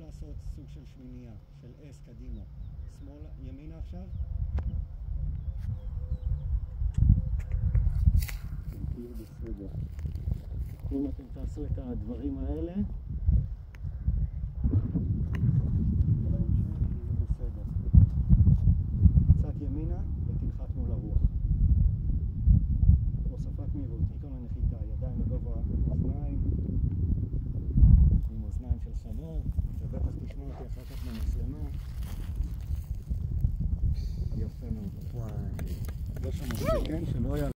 לעשות סוג של שמינייה, של אס קדימה. שמאלה, ימינה עכשיו. תהיו בסדר. אם אתם תעשו את הדברים האלה, תהיו בסדר. קצת ימינה ותנחת מול הרוח. הוספת מהירות, עיקרון הנחיתה, ידיים לגובה, אוזניים, עם אוזניים של חמור, ובטח תשמע אותי אחר כך במצלמה. יפה מאוד. וואי, לא שמעתי, כן? שלא היה